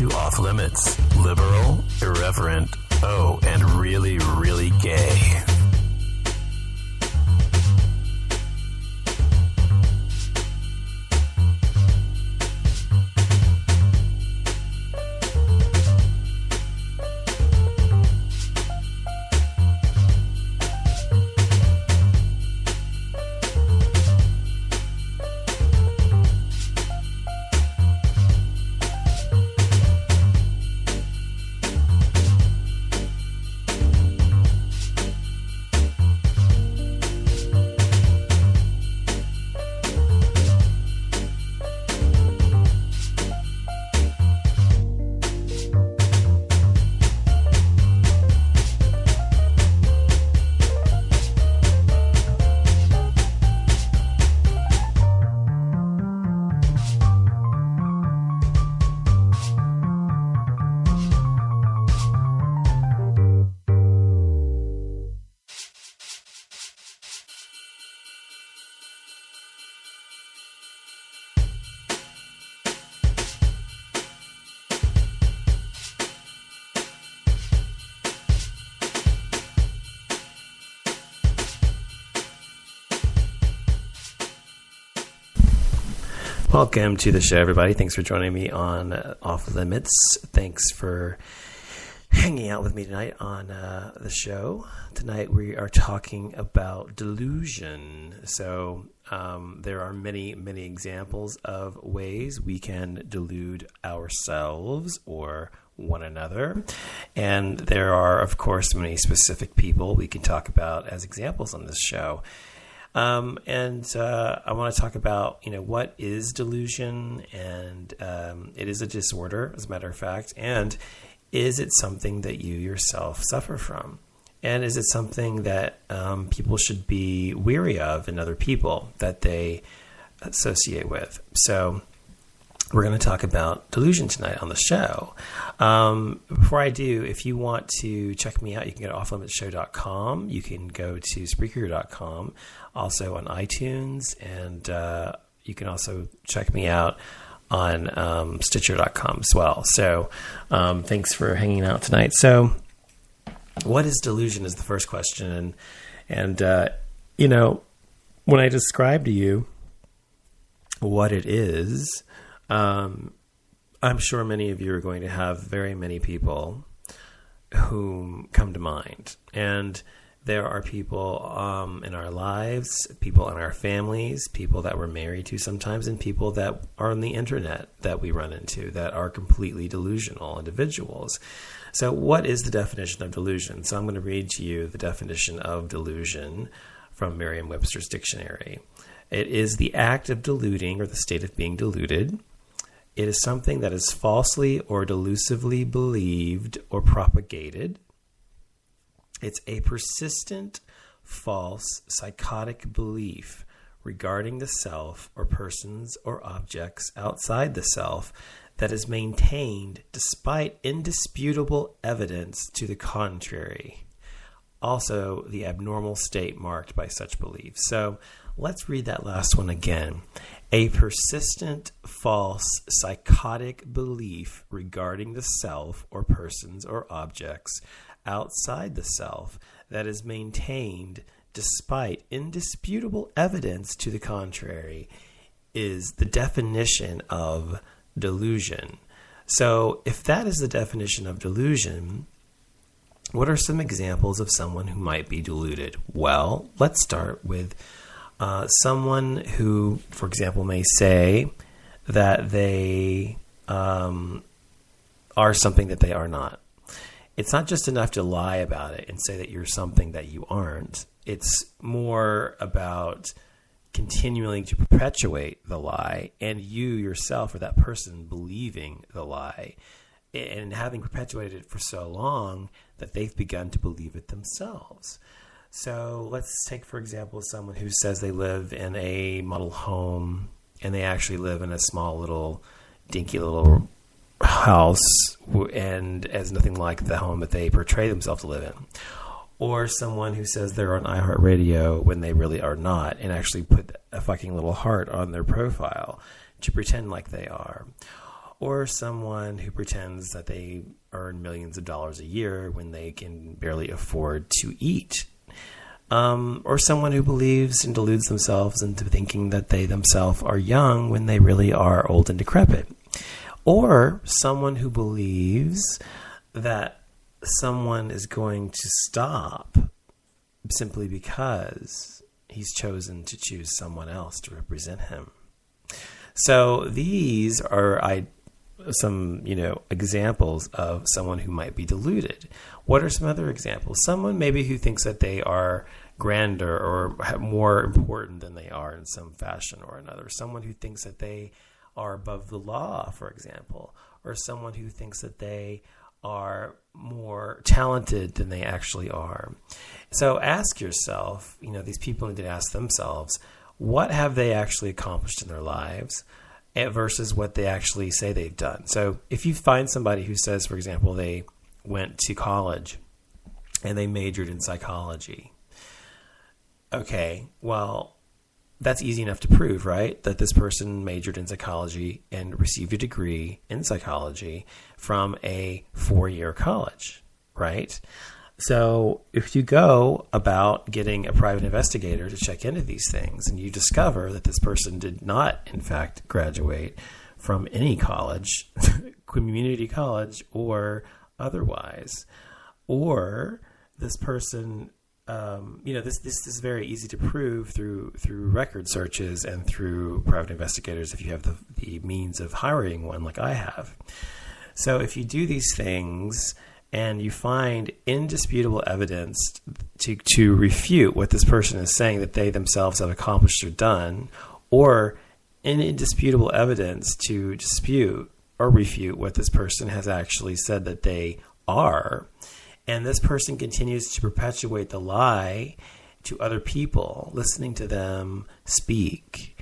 to Off Limits. Liberal, irreverent, and really, really gay. Welcome to the show, everybody. Thanks for joining me on Off Limits. Thanks for hanging out with me tonight on the show. Tonight we are talking about delusion. So there are many, many examples of ways we can delude ourselves or one another. And there are, of course, many specific people we can talk about as examples on this show. I want to talk about, what is delusion, and it is a disorder, as a matter of fact, and is it something that you yourself suffer from? And is it something that people should be weary of in other people that they associate with? So we're going to talk about delusion tonight on the show. Before I do, if you want to check me out, you can go to offlimitsshow.com. You can go to Spreaker.com, also on iTunes, and you can also check me out on Stitcher.com as well. So thanks for hanging out tonight. So what is delusion is the first question. And when I describe to you what it is, I'm sure many of you are going to have very many people whom come to mind. And there are people in our lives, people in our families, people that we're married to sometimes, and people that are on the internet that we run into that are completely delusional individuals. So what is the definition of delusion? So I'm going to read to you the definition of delusion from Merriam-Webster's dictionary. It is the act of deluding, or the state of being deluded. It is something that is falsely or delusively believed or propagated. It's a persistent, false, psychotic belief regarding the self or persons or objects outside the self that is maintained despite indisputable evidence to the contrary. Also, the abnormal state marked by such beliefs. So let's read that last one again. A persistent, false, psychotic belief regarding the self or persons or objects outside the self that is maintained despite indisputable evidence to the contrary is the definition of delusion. So if that is the definition of delusion, what are some examples of someone who might be deluded? Well, let's start with someone who, for example, may say that they are something that they are not. It's not just enough to lie about it and say that you're something that you aren't. It's more about continuing to perpetuate the lie, and you yourself or that person believing the lie and having perpetuated it for so long that they've begun to believe it themselves. So let's take, for example, someone who says they live in a model home and they actually live in a small little dinky little house and as nothing like the home that they portray themselves to live in. Or someone who says they're on iHeartRadio when they really are not and actually put a fucking little heart on their profile to pretend like they are. or someone who pretends that they earn millions of dollars a year when they can barely afford to eat, or someone who believes and deludes themselves into thinking that they themselves are young when they really are old and decrepit, or someone who believes that someone is going to stop simply because he's chosen to choose someone else to represent him. So these are some examples of someone who might be deluded. What are some other examples? Someone maybe who thinks that they are grander or more important than they are in some fashion or another. Someone who thinks that they are above the law, for example, or someone who thinks that they are more talented than they actually are. So ask yourself, these people need to ask themselves, what have they actually accomplished in their lives versus what they actually say they've done? So if you find somebody who says, for example, they went to college and they majored in psychology. Okay, well, that's easy enough to prove, right? That this person majored in psychology and received a degree in psychology from a 4-year college, right? So if you go about getting a private investigator to check into these things and you discover that this person did not, in fact, graduate from any college, community college or otherwise, or this person this is very easy to prove through record searches and through private investigators if you have the means of hiring one like I have. So if you do these things and you find indisputable evidence to refute what this person is saying that they themselves have accomplished or done, or indisputable evidence to dispute or refute what this person has actually said that they are, and this person continues to perpetuate the lie to other people, listening to them speak,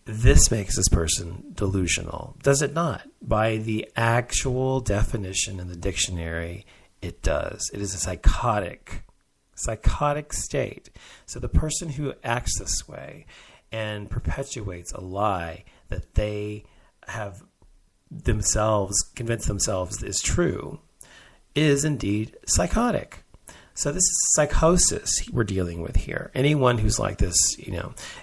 this makes this person delusional. Does it not? By the actual definition in the dictionary, it does. It is a psychotic state. So the person who acts this way and perpetuates a lie that they have themselves convinced themselves is true is indeed psychotic. So this is psychosis we're dealing with here. Anyone who's like this,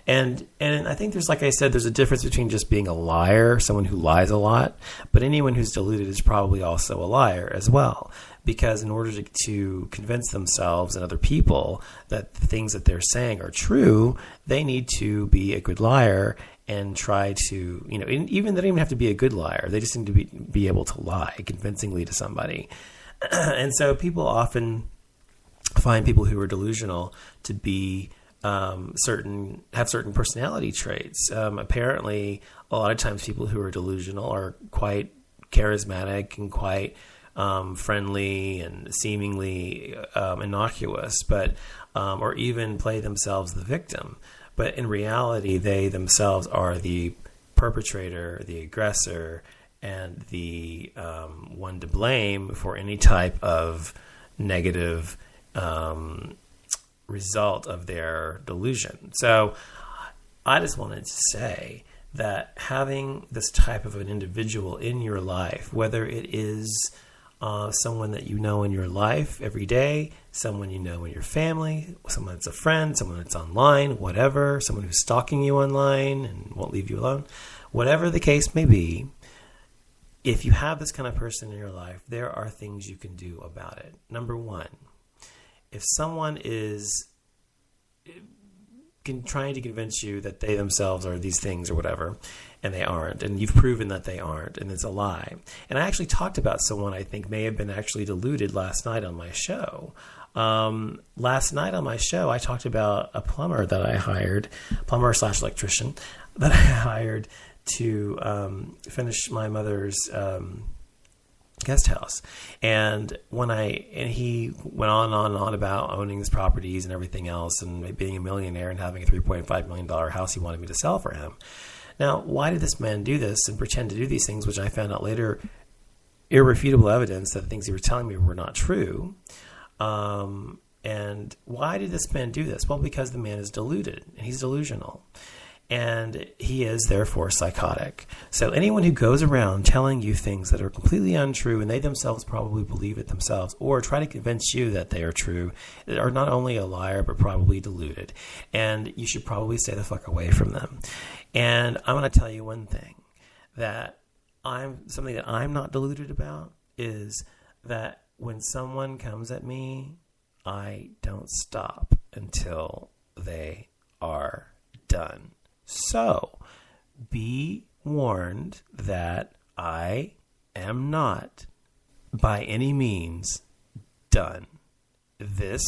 and I think there's, like I said, there's a difference between just being a liar, someone who lies a lot, but anyone who's deluded is probably also a liar as well. Because in order to convince themselves and other people that the things that they're saying are true, they need to be a good liar and try to, even they don't even have to be a good liar. They just need to be able to lie convincingly to somebody. And so people often find people who are delusional to be have certain personality traits. Apparently, a lot of times people who are delusional are quite charismatic and quite friendly and seemingly innocuous, but or even play themselves the victim. But in reality, they themselves are the perpetrator, the aggressor, and the one to blame for any type of negative result of their delusion. So I just wanted to say that having this type of an individual in your life, whether it is someone that you know in your life every day, someone you know in your family, someone that's a friend, someone that's online, whatever, someone who's stalking you online and won't leave you alone, whatever the case may be, if you have this kind of person in your life, there are things you can do about it. Number one, if someone is trying to convince you that they themselves are these things or whatever, and they aren't, and you've proven that they aren't, and it's a lie. And I actually talked about someone I think may have been actually deluded last night on my show. Last night on my show, I talked about a plumber that I hired, plumber/electrician that I hired to finish my mother's guest house. And he went on about owning his properties and everything else and being a millionaire and having a $3.5 million house he wanted me to sell for him. Now, why did this man do this and pretend to do these things, which I found out later, irrefutable evidence that the things he was telling me were not true? And why did this man do this? Well, because the man is deluded and he's delusional. and he is therefore psychotic. So anyone who goes around telling you things that are completely untrue, and they themselves probably believe it themselves, or try to convince you that they are true, are not only a liar, but probably deluded. And you should probably stay the fuck away from them. And I'm going to tell you one thing, that something that I'm not deluded about is that when someone comes at me, I don't stop until they are done. So, be warned that I am not, by any means, done. This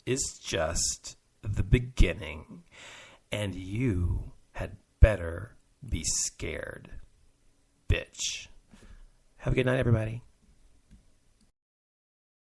is just the beginning, and you had better be scared, bitch. Have a good night, everybody.